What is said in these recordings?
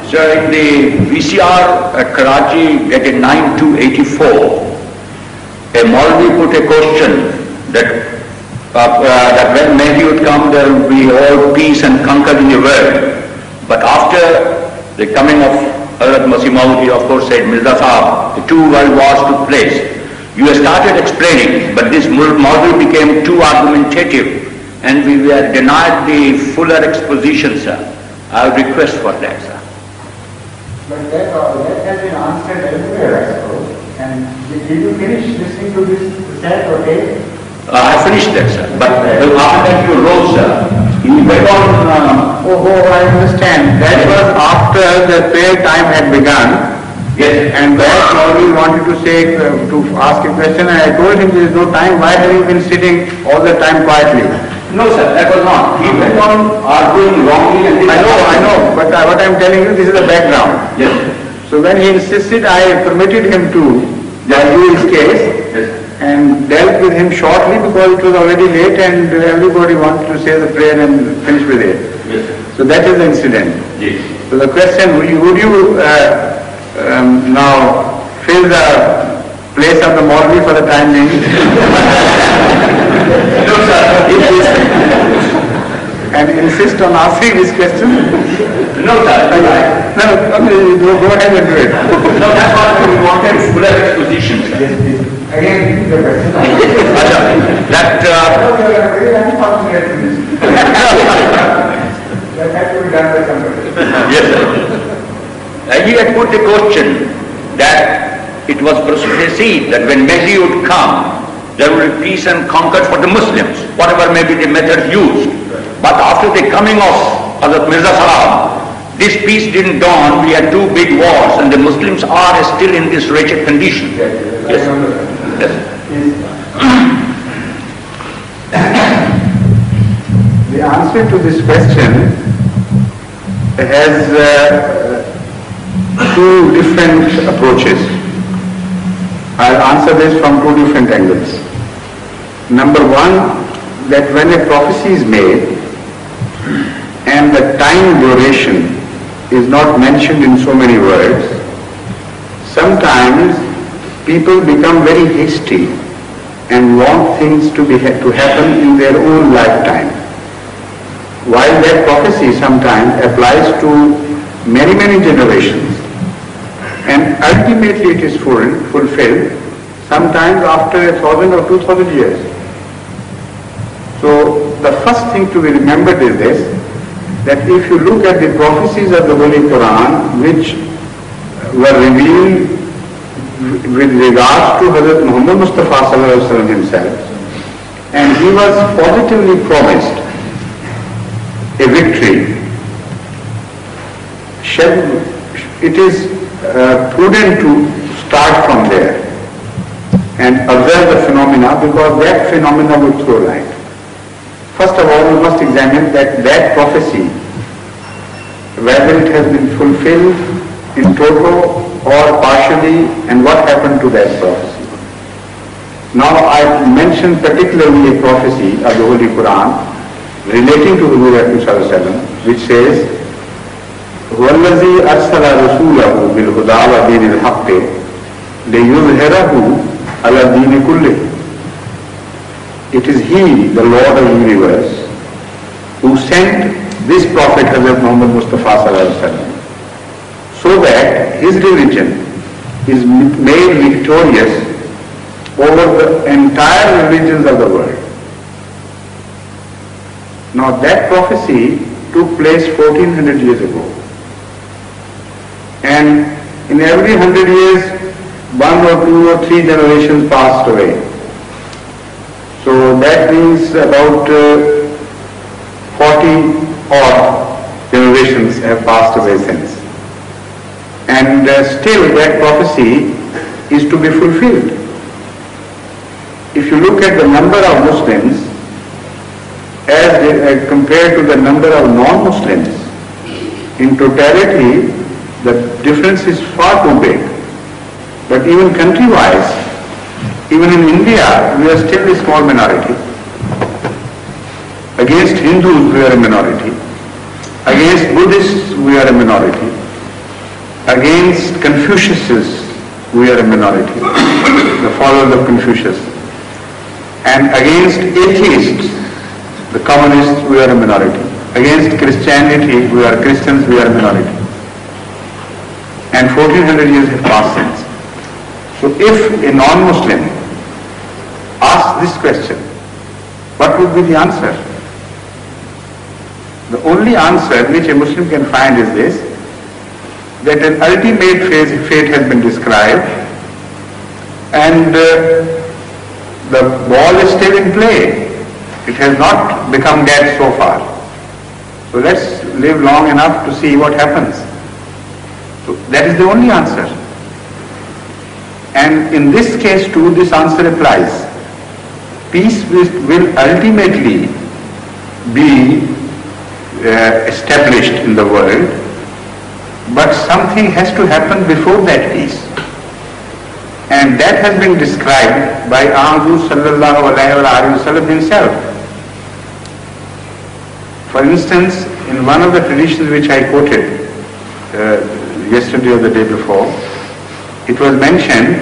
So in the VCR at Karachi dated 9/2/84, a Maulvi put a question that when Mehdi would come, there would be all peace and concord in the world. But after the coming of Hazrat Masih Maud, he of course said, Mirza Sahab, the two world wars took place. You started explaining, but this Maulvi became too argumentative and we were denied the fuller exposition, sir. I would request for that, sir. But that has been answered everywhere, I suppose. And did you finish listening to this set or tape? I finished that, sir. But after that you rose, sir. He went on. I understand. That was after the prayer time had begun. Yes. And that Maulvi wanted to say, to ask a question, and I told him there is no time. Why have you been sitting all the time quietly? No, sir, that was not. He went on arguing wrongly and I know, but what I'm telling you, this is the background. Yes. So when he insisted, I permitted him to argue his case and dealt with him shortly because it was already late and everybody wanted to say the prayer and finish with it. Yes. So that is the incident. Yes. So the question, would you now fill the place of the Maulvi for the time being? No, sir. And insist on asking this question? No, sir. No, go ahead and do it. No, that's what we wanted, fuller exposition, sir. Yes, please. Again, the question. That very unfortunate to this. That had to be done by somebody. yes, sir. He had put the question that it was perceived that when Mehdi would come, there would be peace and concord for the Muslims, whatever may be the method used. But after the coming of Hazrat Mirza Sahab, this peace didn't dawn. We had two big wars and the Muslims are still in this wretched condition. Yes. Yes. The answer to this question has two different approaches. I'll answer this from two different angles. Number one, that when a prophecy is made and the time duration is not mentioned in so many words, sometimes people become very hasty and want things to happen in their own lifetime. While that prophecy sometimes applies to many, many generations, and ultimately it is fulfilled sometimes after 1,000 or 2,000 years. So the first thing to be remembered is this, that if you look at the prophecies of the Holy Quran, which were revealed with regards to Hazrat Muhammad Mustafa Sallallahu Alaihi Wasallam himself, and he was positively promised a victory, it is prudent to start from there and observe the phenomena, because that phenomena will throw light. First of all, we must examine that prophecy, whether it has been fulfilled in toto or partially, and what happened to that prophecy. Now I mentioned particularly a prophecy of the Holy Quran relating to Huzur Akram Sallallahu Alaihi Wasallam, which says, وَالَّذِي أَرْسَلَ رَسُولَهُ بِالْهُدَى وَدِينِ الْحَقِّ لِيُظْهِرَهُ عَلَى الدِّينِ كُلِّهِ. It is He, the Lord of the universe, who sent this Prophet Hazrat Muhammad Mustafa Sallallahu Alaihi Wasallam, so that his religion is made victorious over the entire religions of the world. Now that prophecy took place 1400 years ago. And in every 100 years, 1 or 2 or 3 generations passed away. So that means about 40 odd generations have passed away since. And still that prophecy is to be fulfilled. If you look at the number of Muslims as compared to the number of non-Muslims, in totality the difference is far too big. But even country-wise, even in India, we are still a small minority. Against Hindus, we are a minority. Against Buddhists, we are a minority. Against Confucius, we are a minority, the followers of Confucius. And against atheists, the communists, we are a minority. Against Christianity, we are Christians, we are a minority. And 1400 years have passed since. So if a non-Muslim asks this question, what would be the answer? The only answer which a Muslim can find is this, that an ultimate fate has been described and the ball is still in play. It has not become dead so far. So let's live long enough to see what happens. So that is the only answer. And in this case too, this answer applies. Peace will ultimately be established in the world, but something has to happen before that peace. And that has been described by Ahmad sallallahu alayhi wa sallam himself. For instance, in one of the traditions which I quoted yesterday or the day before, it was mentioned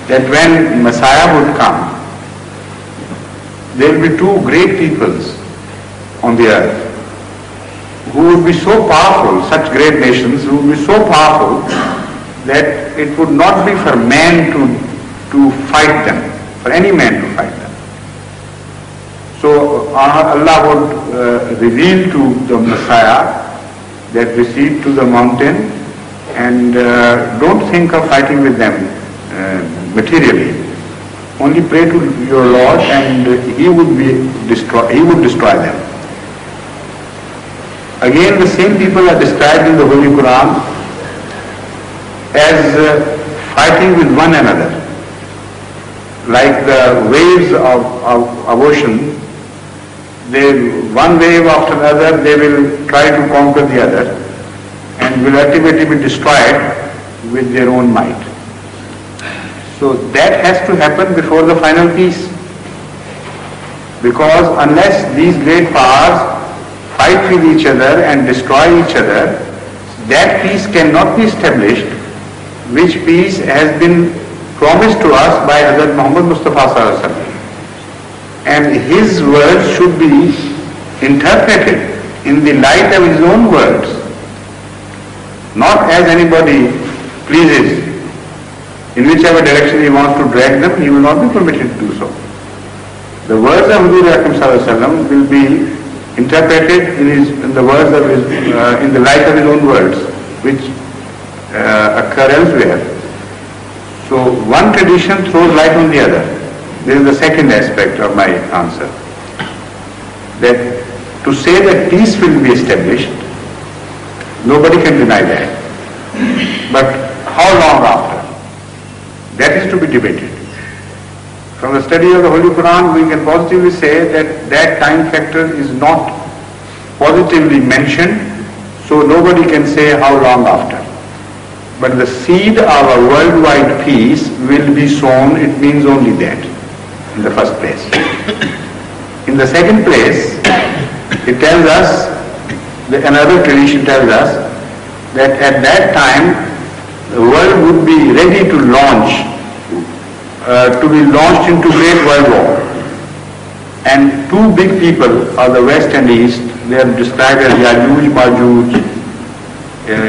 that when Messiah would come, there will be two great peoples on the earth who would be so powerful, such great nations who would be so powerful that it would not be for man to fight them, for any man to fight them. So Allah would reveal to the Messiah that proceed to the mountain and don't think of fighting with them materially. Only pray to your Lord and He would destroy them. Again, the same people are described in the Holy Quran as fighting with one another, like the waves of ocean. One wave after another, they will try to conquer the other and will ultimately be destroyed with their own might. So that has to happen before the final peace, because unless these great powers fight with each other and destroy each other, that peace cannot be established, which peace has been promised to us by Hazrat Muhammad Mustafa sallallahu alaihi wasallam. And his words should be interpreted in the light of his own words, not as anybody pleases. In whichever direction he wants to drag them, he will not be permitted to do so. The words of Huzur Akram sallallahu alaihi wasallam will be interpreted in the words of in the light of his own words, which occur elsewhere. So one tradition throws light on the other. This is the second aspect of my answer. That to say that peace will be established, nobody can deny that. But how long after? That is to be debated. From the study of the Holy Quran, we can positively say that that time factor is not positively mentioned, so nobody can say how long after. But the seed of a worldwide peace will be sown, it means only that, in the first place. In the second place, it tells us, another tradition tells us, that at that time, the world would be ready to be launched into great world war. And two big people are the West and East. They are described as Yajuj, Majuj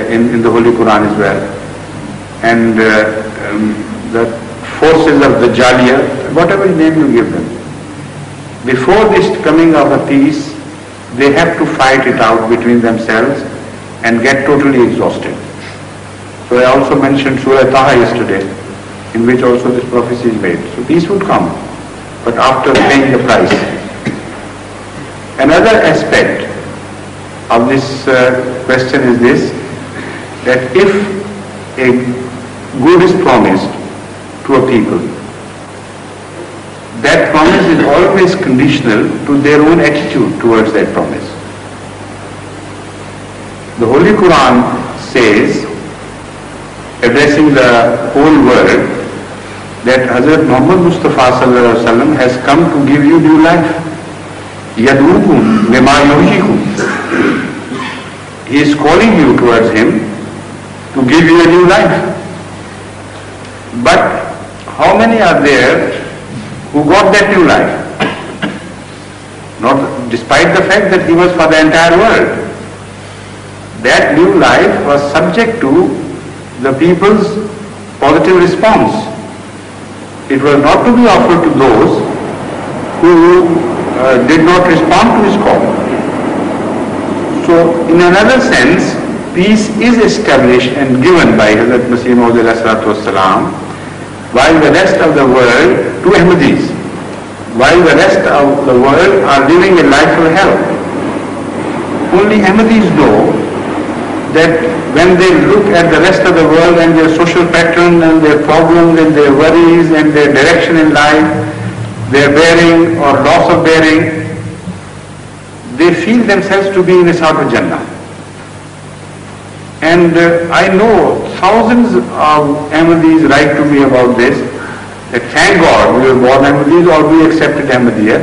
in the Holy Quran as well. And the forces of the Dajjaliya, whatever name you give them. Before this coming of a peace, they have to fight it out between themselves and get totally exhausted. So I also mentioned Surah Taha yesterday, in which also this prophecy is made. So peace would come, but after paying the price. Another aspect of this question is this, that if a good is promised to a people, that promise is always conditional to their own attitude towards that promise. The Holy Quran says, addressing the whole world, that Hazrat Muhammad Mustafa sallallahu alaihi wasallam has come to give you new life. Yad'ukum lima yuhyikum. He is calling you towards him to give you a new life. But how many are there who got that new life? Not despite the fact that he was for the entire world. That new life was subject to the people's positive response. It was not to be offered to those who did not respond to his call. So in another sense, peace is established and given by Hazrat Masih Maud ﷺ, while the rest of the world, to Ahmadis, while the rest of the world are living a life of hell. Only Ahmadis know that when they look at the rest of the world and their social pattern and their problems and their worries and their direction in life, their bearing or loss of bearing, they feel themselves to be in a sort of Jannah. And I know thousands of Ahmadis write to me about this, that thank God we were born Ahmadis or we accepted Ahmadiyya,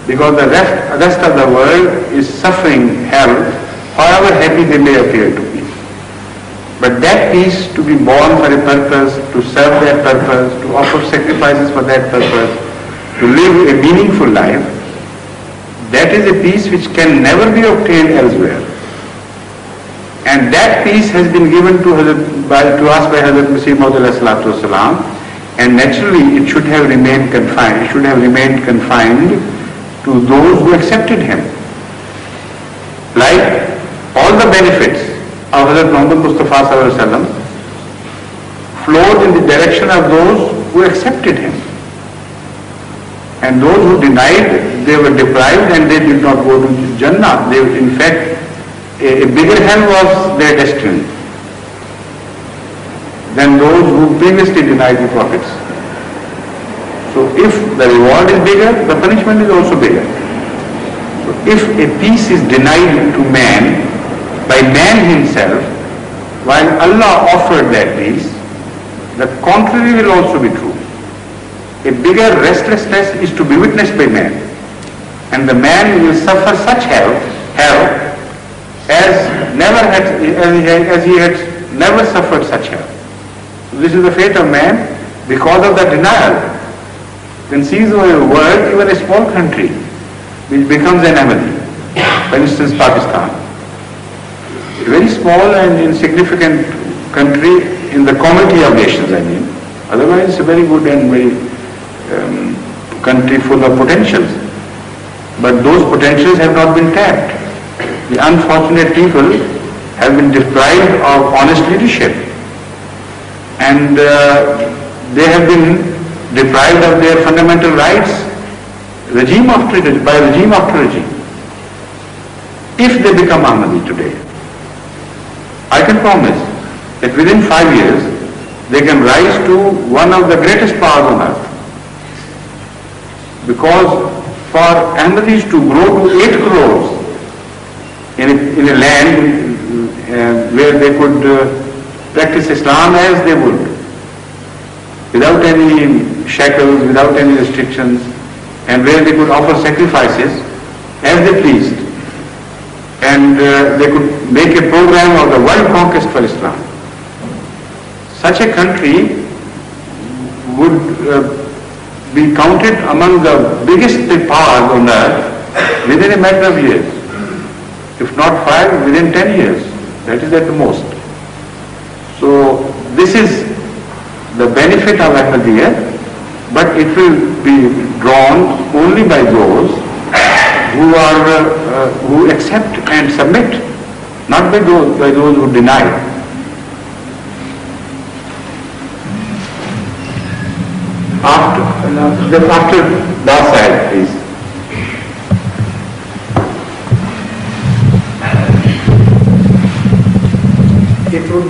because the rest of the world is suffering hell, however happy they may appear to be. But that peace, to be born for a purpose, to serve that purpose, to offer sacrifices for that purpose, to live a meaningful life, that is a peace which can never be obtained elsewhere. And that peace has been given to us by Hazrat Masih Maud ﷺ, and naturally it should have remained confined. It should have remained confined to those who accepted him. Like all the benefits of Hazrat Muhammad Mustafa ﷺ flowed in the direction of those who accepted him. And those who denied, they were deprived and they did not go to Jannah. They, in fact, a bigger hell was their destiny than those who previously denied the prophets. So if the reward is bigger, the punishment is also bigger. So if a peace is denied to man by man himself, while Allah offered that peace, the contrary will also be true. A bigger restlessness is to be witnessed by man, and the man will suffer such hell as he had never suffered such hell. So this is the fate of man because of the denial. Conceives of a world, even a small country, which becomes an Ahmadi. For instance, Pakistan. A very small and insignificant country in the comity of nations, I mean. Otherwise, it's a very good and very country full of potentials. But those potentials have not been tapped. The unfortunate people have been deprived of honest leadership, and they have been deprived of their fundamental rights, regime after regime. If they become Ahmadi today, I can promise that within 5 years they can rise to one of the greatest powers on earth. Because for Ahmadis to grow to 8 crores in a land where they could practice Islam as they would, without any shackles, without any restrictions, and where they could offer sacrifices as they pleased, and they could make a program of the world conquest for Islam. Such a country would be counted among the biggest powers on earth within a matter of years. If not 5, within 10 years. That is at the most. So this is the benefit of Ahmadiyya, but it will be drawn only by those who accept and submit, not by those who deny. After that side, please. It would